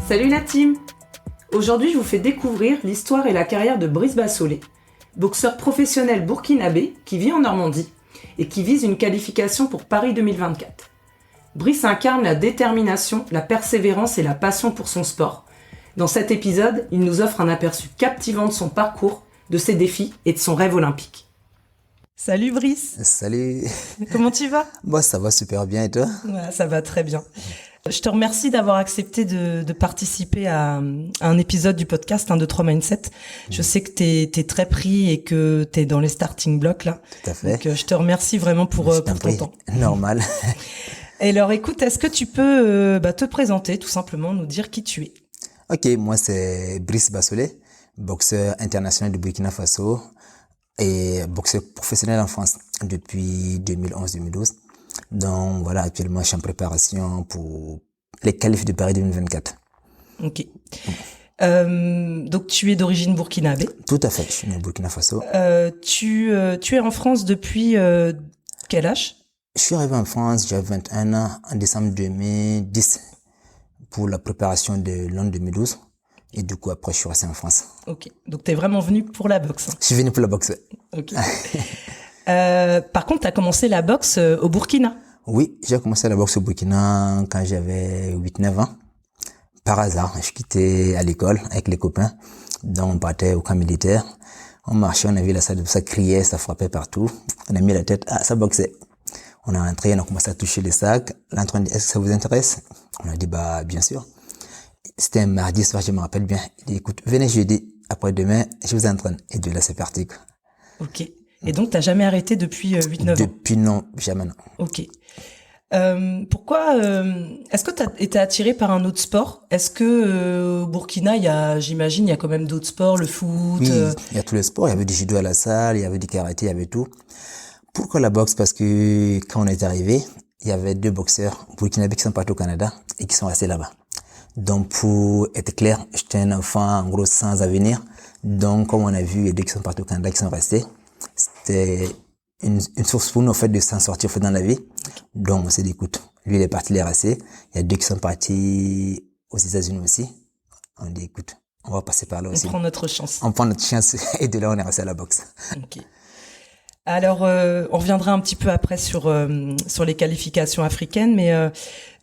Salut la team! Aujourd'hui, je vous fais découvrir l'histoire et la carrière de Brice Bassolé, boxeur professionnel burkinabé qui vit en Normandie et qui vise une qualification pour Paris 2024. Brice incarne la détermination, la persévérance et la passion pour son sport. Dans cet épisode, il nous offre un aperçu captivant de son parcours, de ses défis et de son rêve olympique. Salut Brice! Salut! Comment tu vas? Moi, ça va super bien et toi? Ouais, ça va très bien. Je te remercie d'avoir accepté de participer à un épisode du podcast 1, 2, 3 Mindset. Je sais que t'es très pris et que t'es dans les starting blocks là. Tout à fait. Donc je te remercie vraiment pour ton temps. Normal. Et alors écoute, est-ce que tu peux te présenter tout simplement, nous dire qui tu es? Ok, moi c'est Brice Bassolé, boxeur international du Burkina Faso et boxeur professionnel en France depuis 2011-2012. Donc voilà, actuellement je suis en préparation pour les qualifs de Paris 2024. Ok. Donc tu es d'origine burkinabé. Tout à fait, je suis né au Burkina Faso. Tu es en France depuis quel âge? Je suis arrivé en France, j'avais 21 ans en décembre 2010 pour la préparation de l'an 2012. Et du coup, après, je suis resté en France. Ok, donc t'es vraiment venu pour la boxe. Je suis venu pour la boxe. Ok. Par contre, t'as commencé la boxe au Burkina. Oui, j'ai commencé la boxe au Burkina quand j'avais 8-9 ans. Par hasard, je quittais à l'école avec les copains. Donc, on partait au camp militaire. On marchait, on a vu la salle, ça criait, ça frappait partout. On a mis la tête, ça boxait. On est rentré, on a commencé à toucher les sacs. L'entraîneur dit, est-ce que ça vous intéresse? On a dit, bien sûr. C'était un mardi soir, je me rappelle bien. Il dit, écoute, venez jeudi, après-demain, je vous entraîne. Et de là, c'est parti, quoi. Ok. Et donc, t'as jamais arrêté depuis 8-9 ans? Depuis non, jamais non. Ok. Pourquoi, est-ce que t'as été attiré par un autre sport? Est-ce que, au Burkina, j'imagine, il y a quand même d'autres sports, le foot? Oui, il y a tous les sports. Il y avait du judo à la salle, il y avait du karaté, il y avait tout. Pourquoi la boxe? Parce que quand on est arrivé, il y avait 2 boxeurs burkinabés qui sont partis au Canada et qui sont restés là-bas. Donc, pour être clair, j'étais un enfant, en gros, sans avenir. Donc, comme on a vu, les 2 qui sont partis au Canada, qui sont restés, c'était une source pour nous, en fait, de s'en sortir, en fait, dans la vie. Donc, on s'est dit, écoute, lui, il est parti, il est resté. Il y a 2 qui sont partis aux États-Unis aussi. On dit, écoute, on va passer par là aussi. On prend notre chance. On prend notre chance et de là, on est resté à la boxe. Ok. Alors, on reviendra un petit peu après sur les qualifications africaines, mais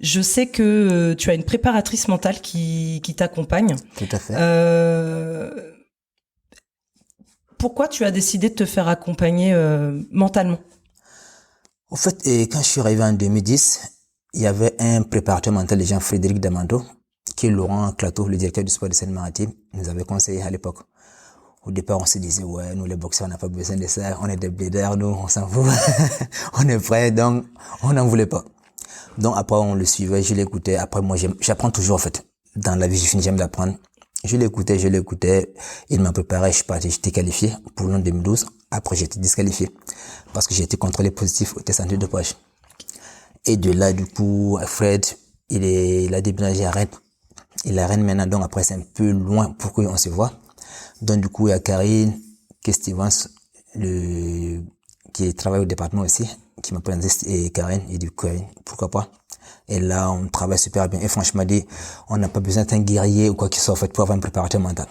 je sais que tu as une préparatrice mentale qui t'accompagne. Tout à fait. Pourquoi tu as décidé de te faire accompagner mentalement? En fait, quand je suis arrivé en 2010, il y avait un préparateur mental, Jean-Frédéric Damanto, qui est Laurent Clateau, le directeur du sport de Seine-Maritime, nous avait conseillé à l'époque. Au départ, on se disait, ouais, nous les boxeurs, on n'a pas besoin de ça, on est des blédards, nous, on s'en fout, on est prêts, donc on n'en voulait pas. Donc après, on le suivait, je l'écoutais. Après, moi, j'apprends toujours, en fait. Dans la vie, je finis, j'aime d'apprendre. Je l'écoutais, il m'a préparé, je suis parti, j'étais qualifié pour l'an 2012. Après, j'étais disqualifié parce que j'ai été contrôlé positif au test antidopage. Et de là, du coup, Fred, il a déménagé à Rennes. Il est à Rennes maintenant, donc après, c'est un peu loin pour qu'on se voit. Donc, du coup, il y a Karine, Stevens, qui travaille au département aussi, qui m'a présenté, et Karine, et du coup, pourquoi pas. Et là, on travaille super bien. Et franchement, on n'a pas besoin d'être un guerrier ou quoi que ce soit, en fait, pour avoir un préparateur mental.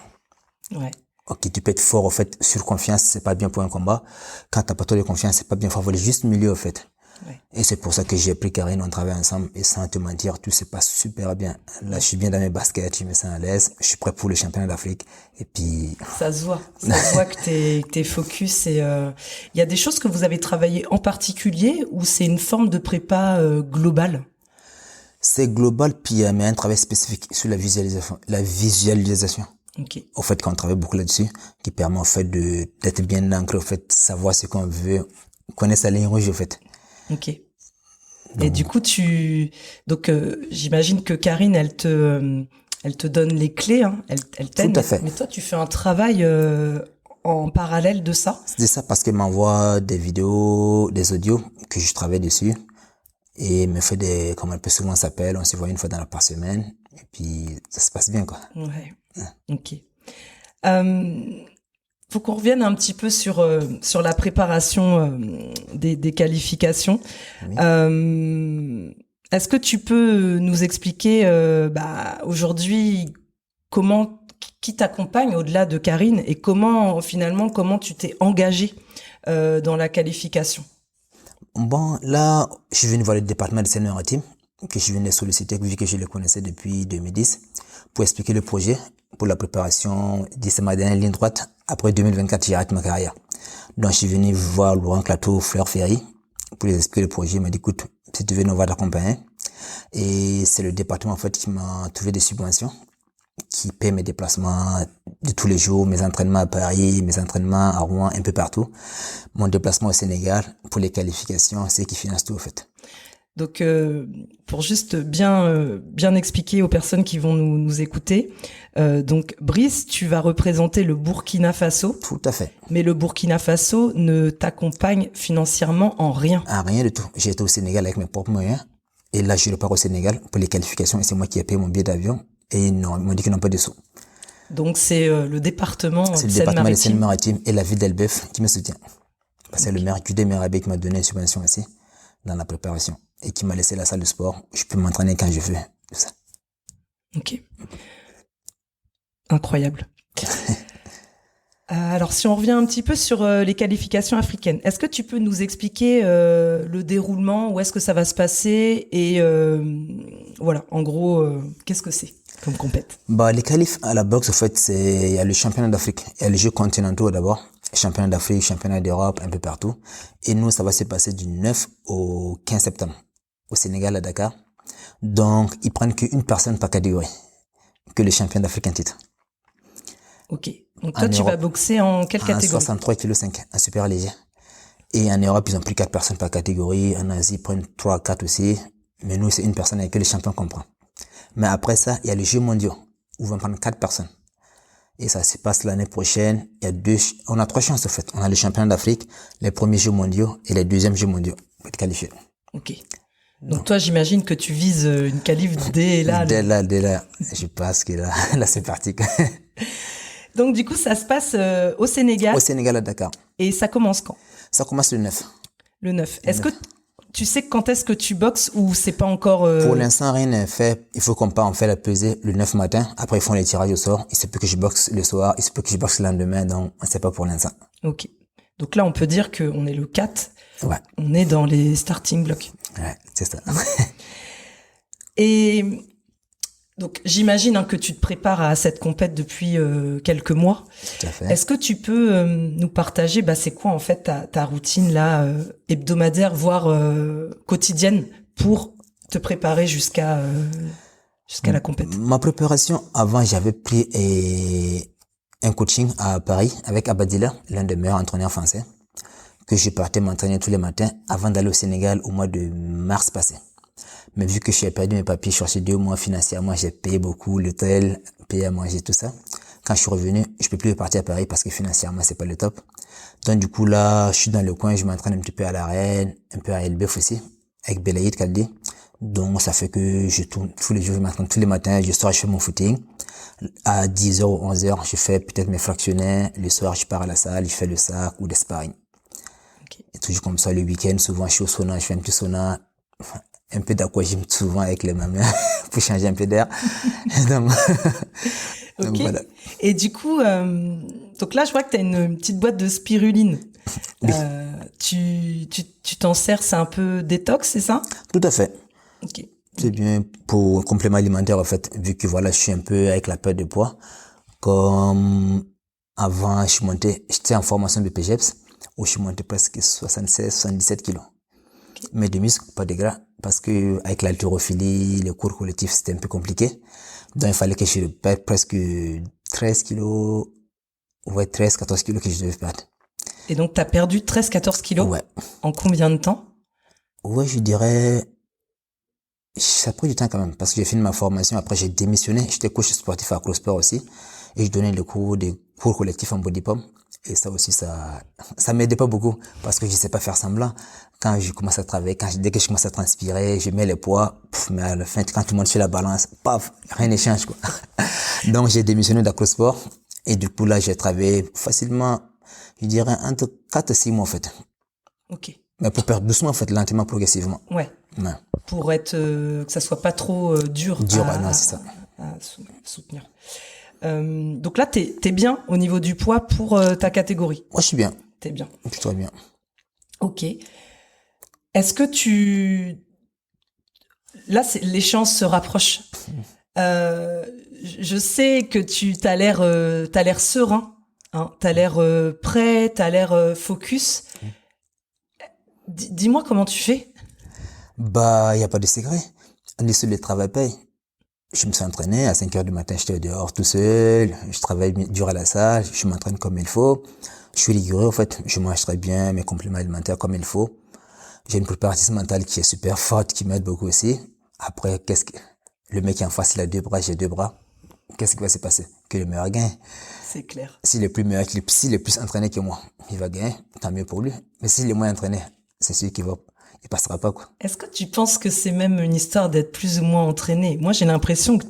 Ouais. Ok, tu peux être fort, en fait, sur confiance, c'est pas bien pour un combat. Quand t'as pas trop de confiance, c'est pas bien. Faut avoir juste milieu, en fait. Ouais. Et c'est pour ça que j'ai pris Karine, on travaille ensemble, et sans te mentir, tout se passe super bien. Là, je suis bien dans mes baskets, je me sens à l'aise, je suis prêt pour le championnat d'Afrique, et puis... Ça se voit que t'es focus et il y a des choses que vous avez travaillé en particulier ou c'est une forme de prépa globale? C'est global, puis il y a un travail spécifique sur la visualisation. Ok. Au fait, qu'on travaille beaucoup là-dessus, qui permet, en fait, d'être bien ancré, au fait, savoir ce qu'on veut, connaître sa ligne rouge, au fait. Ok. Et du coup, j'imagine que Karine, elle te donne les clés, hein. Elle t'aide. Tout à fait. Mais toi, tu fais un travail en parallèle de ça. C'est ça parce qu'elle m'envoie des vidéos, des audios que je travaille dessus et me fait comme elle peut souvent s'appelle, on se voit une fois par semaine et puis ça se passe bien, quoi. Ouais. Ok. Faut qu'on revienne un petit peu sur la préparation des qualifications. Oui. Est-ce que tu peux nous expliquer aujourd'hui qui t'accompagne au-delà de Karine et comment tu t'es engagé dans la qualification? Bon, là, je suis venu voir le département de Seine-Maritime, que je venais solliciter, vu que je le connaissais depuis 2010, pour expliquer le projet, pour la préparation de ma dernière ligne droite. Après 2024, j'arrête ma carrière. Donc, je suis venu voir Laurent Clateau, Fleur Ferry, pour les expliquer le projet. Il m'a dit, écoute, si tu veux, on va t'accompagner. Et c'est le département, en fait, qui m'a trouvé des subventions, qui paie mes déplacements de tous les jours, mes entraînements à Paris, mes entraînements à Rouen, un peu partout. Mon déplacement au Sénégal pour les qualifications, c'est qui finance tout, en fait. Donc, pour juste bien expliquer aux personnes qui vont nous écouter, donc Brice, tu vas représenter le Burkina Faso. Tout à fait. Mais le Burkina Faso ne t'accompagne financièrement en rien. En rien du tout. J'ai été au Sénégal avec mes propres moyens. Et là, je repars au Sénégal pour les qualifications et c'est moi qui ai payé mon billet d'avion. Et non, ils m'ont dit qu'ils n'ont pas de sous. Donc, c'est le département de Seine-Maritime et la ville d'Elbeuf qui me soutient. Parce que le maire Judé Merabé qui m'a donné une subvention aussi dans la préparation et qui m'a laissé la salle de sport. Je peux m'entraîner quand je veux. Tout ça. Ok. Incroyable. Alors, si on revient un petit peu sur les qualifications africaines, est-ce que tu peux nous expliquer le déroulement, où est-ce que ça va se passer et voilà, en gros, qu'est-ce que c'est comme compète? Les qualifs à la boxe, en fait, il y a le championnat d'Afrique, il y a les Jeux continentaux d'abord, championnat d'Afrique, championnat d'Europe, un peu partout. Et nous, ça va se passer du 9 au 15 septembre au Sénégal, à Dakar. Donc, ils prennent qu'une personne par catégorie, que le champion d'Afrique en titre. Ok. Donc toi, tu vas boxer en quelle catégorie? 63 kg 5, un super léger. Et en Europe, ils ont pris 4 personnes par catégorie. En Asie, ils prennent 3, 4 aussi. Mais nous, c'est une personne avec que le champion comprend. Mais après ça, il y a les Jeux mondiaux, où ils vont prendre 4 personnes. Et ça se passe l'année prochaine. On a 3 chances, en fait. On a le championnat d'Afrique, les premiers Jeux mondiaux et les deuxièmes Jeux mondiaux pour être qualifié. Ok. Donc toi, j'imagine que tu vises une qualif dès là. Dès là. Je pense que là, c'est parti. Donc du coup, ça se passe au Sénégal. Au Sénégal, à Dakar. Et ça commence quand? Ça commence le 9. Le 9. Est-ce que tu sais quand est-ce que tu boxes ou c'est pas encore... Pour l'instant, rien n'est fait. Il faut qu'on part, on fait la pesée le 9 matin. Après, ils font les tirages au sort. Il se peut que je boxe le soir. Il se peut que je boxe le lendemain. Donc, on ne sait pas pour l'instant. Ok. Donc là, on peut dire qu'on est le 4. Ouais. On est dans les starting blocks. Ouais, c'est ça. Et... donc, j'imagine que tu te prépares à cette compète depuis quelques mois. Tout à fait. Est-ce que tu peux nous partager, c'est quoi en fait ta routine là hebdomadaire, voire quotidienne, pour te préparer jusqu'à la compète? Ma préparation, avant, j'avais pris un coaching à Paris avec Abadila, l'un des meilleurs entraîneurs français, que je partais m'entraîner tous les matins avant d'aller au Sénégal au mois de mars passé. Mais vu que j'ai perdu mes papiers, je suis resté 2 mois financièrement, j'ai payé beaucoup l'hôtel, payé à manger, tout ça. Quand je suis revenu, je peux plus repartir à Paris parce que financièrement, c'est pas le top. Donc, du coup, là, je suis dans le coin, je m'entraîne un petit peu à la Reine, un peu à Elbeuf aussi, avec Belaïd Kaldi. Donc, ça fait que je tourne tous les jours, je m'entraîne tous les matins, je sors, je fais mon footing. À 10h ou 11h, je fais peut-être mes fractionnaires. Le soir, je pars à la salle, je fais le sac ou des sparring. Okay. Et toujours comme ça, le week-end, souvent, je suis au sauna, je fais un petit sauna. Un peu d'aquagym souvent avec les mamans pour changer un peu d'air. donc, ok. Voilà. Et du coup, donc là, je vois que tu as une petite boîte de spiruline. Oui. Tu t'en sers, c'est un peu détox, c'est ça? Tout à fait. Ok. C'est bien pour complément alimentaire, en fait, vu que voilà, je suis un peu avec la perte de poids. Comme avant, j'étais en formation de PGEPS, où je suis monté presque 76, 77 kilos. Okay. Mais de muscles, pas de gras, parce que avec l'haltérophilie, les cours collectifs, c'était un peu compliqué. Donc, il fallait que je perde presque 13 kilos, 14 kilos que je devais perdre. Et donc, t'as perdu 13-14 kilos? Ouais. En combien de temps? Ouais, je dirais, ça a pris du temps quand même, parce que j'ai fini ma formation, après j'ai démissionné, j'étais coach sportif à Crosport aussi, et je donnais des cours collectifs en body pump. Et ça aussi, ça m'aidait pas beaucoup parce que je sais pas faire semblant. Quand je commence à travailler, dès que je commence à transpirer, je mets les poids, mais à la fin, quand tout le monde fait la balance, paf, rien ne change, quoi. Donc, j'ai démissionné d'Acrosport. Et du coup, là, j'ai travaillé facilement, je dirais, entre 4 et 6 mois, en fait. Ok. Mais pour perdre doucement, en fait, lentement, progressivement. Ouais. Ouais. pour être que ça soit pas trop dur Non, c'est ça. à soutenir. Donc là, t'es bien au niveau du poids pour ta catégorie. Moi, je suis bien. T'es bien. Plutôt bien. Ok. Est-ce que là, l'échéance se rapproche. Je sais que t'as l'air serein, hein. T'as l'air prêt, t'as l'air focus. Dis-moi comment tu fais. Bah, il n'y a pas de secret. On est sur le travail paye. Je me suis entraîné, à 5 heures du matin, j'étais dehors tout seul, je travaille dur à la salle, je m'entraîne comme il faut. Je suis rigoureux, en fait, je mange très bien, mes compléments alimentaires comme il faut. J'ai une préparation mentale qui est super forte, qui m'aide beaucoup aussi. Après, le mec en face, il a 2 bras, j'ai 2 bras. Qu'est-ce qui va se passer? Que le meilleur gagne. C'est clair. S'il est plus meilleur, s'il est plus entraîné que moi, il va gagner, tant mieux pour lui. Mais s'il est moins entraîné, c'est sûr il passera pas, quoi. Est-ce que tu penses que c'est même une histoire d'être plus ou moins entraîné? Moi, j'ai l'impression que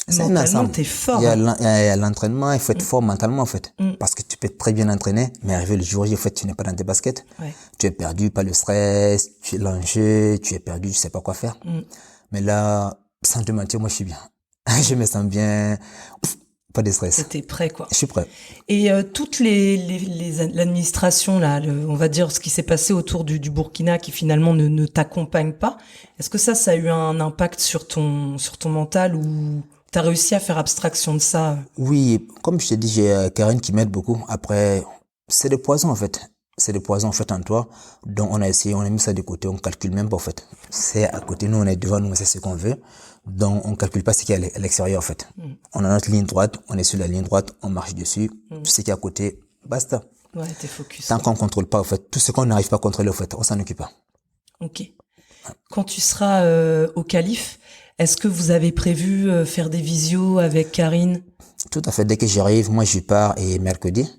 mentalement, t'es fort. Il y a l'entraînement, il faut être fort mentalement, en fait. Parce que tu peux être très bien entraîné, mais arrivé le jour J, en fait, tu n'es pas dans tes baskets. Ouais. Tu es perdu par le stress, tu es l'enjeu, tu es perdu, tu sais pas quoi faire. Mais là, sans te mentir, moi, je suis bien. Je me sens bien. Pas de stress. T'es prêt, quoi. Je suis prêt. Et toute l'administration, là, on va dire ce qui s'est passé autour du Burkina qui finalement ne t'accompagne pas, est-ce que ça a eu un impact sur ton mental ou t'as réussi à faire abstraction de ça? Oui, comme je t'ai dit, j'ai Karine qui m'aide beaucoup. Après, c'est des poisons en fait. C'est des poisons en fait en toi. Donc on a mis ça de côté, on calcule même pas en fait. C'est à côté, nous on est devant nous, c'est ce qu'on veut. Donc on calcule pas ce qui est à l'extérieur en fait. On a notre ligne droite, on est sur la ligne droite, on marche dessus. Tout ce qui est à côté, basta. Ouais, t'es focus. Tant qu'on contrôle pas en fait, tout ce qu'on n'arrive pas à contrôler en fait, on s'en occupe pas. Ok. Quand tu seras au Calife, est-ce que vous avez prévu faire des visios avec Karine? Tout à fait. Dès que j'arrive, moi je pars et mercredi,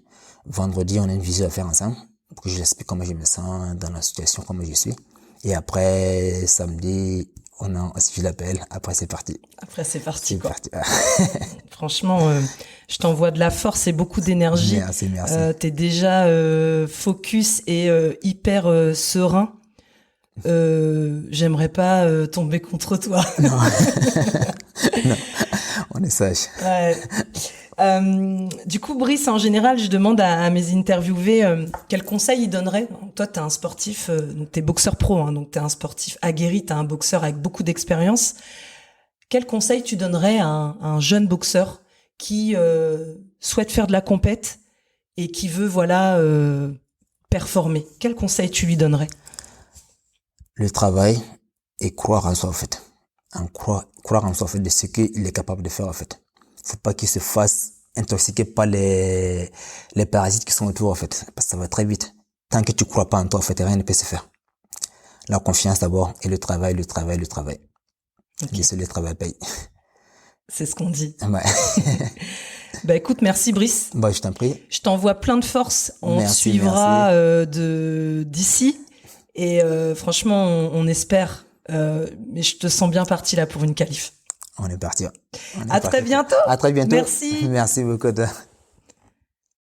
vendredi, on a une visio à faire ensemble pour que je l'explique comment je me sens dans la situation, comment je suis. Et après, samedi, je l'appelle. Après, c'est parti. Après, c'est parti. C'est quoi. parti. Franchement, je t'envoie de la force et beaucoup d'énergie. Merci. T'es déjà focus et hyper serein. J'aimerais pas tomber contre toi. Non. Non. On est sage. Ouais. Du coup, Brice, en général, je demande à mes interviewés quels conseils ils donneraient. Toi, t'es un sportif, donc t'es boxeur pro, hein, donc t'es un sportif aguerri, t'es un boxeur avec beaucoup d'expérience. Quels conseils tu donnerais à un jeune boxeur qui souhaite faire de la compète et qui veut, performer? Quels conseils tu lui donnerais? Le travail et croire en soi, en fait. Croire en soi, en fait, de ce qu'il est capable de faire, en fait. Faut pas qu'il se fasse intoxiquer par les parasites qui sont autour, en fait. Parce que ça va très vite. Tant que tu crois pas en toi, en fait, rien ne peut se faire. La confiance d'abord et le travail. Okay. Le travail paye. C'est ce qu'on dit. Ouais. Bah écoute, merci Brice. Bah, je t'en prie. Je t'envoie plein de force. On te suivra d'ici. Et franchement, on espère. Mais je te sens bien parti là pour une qualif. On est parti. À très bientôt. À très bientôt. Merci. Merci beaucoup.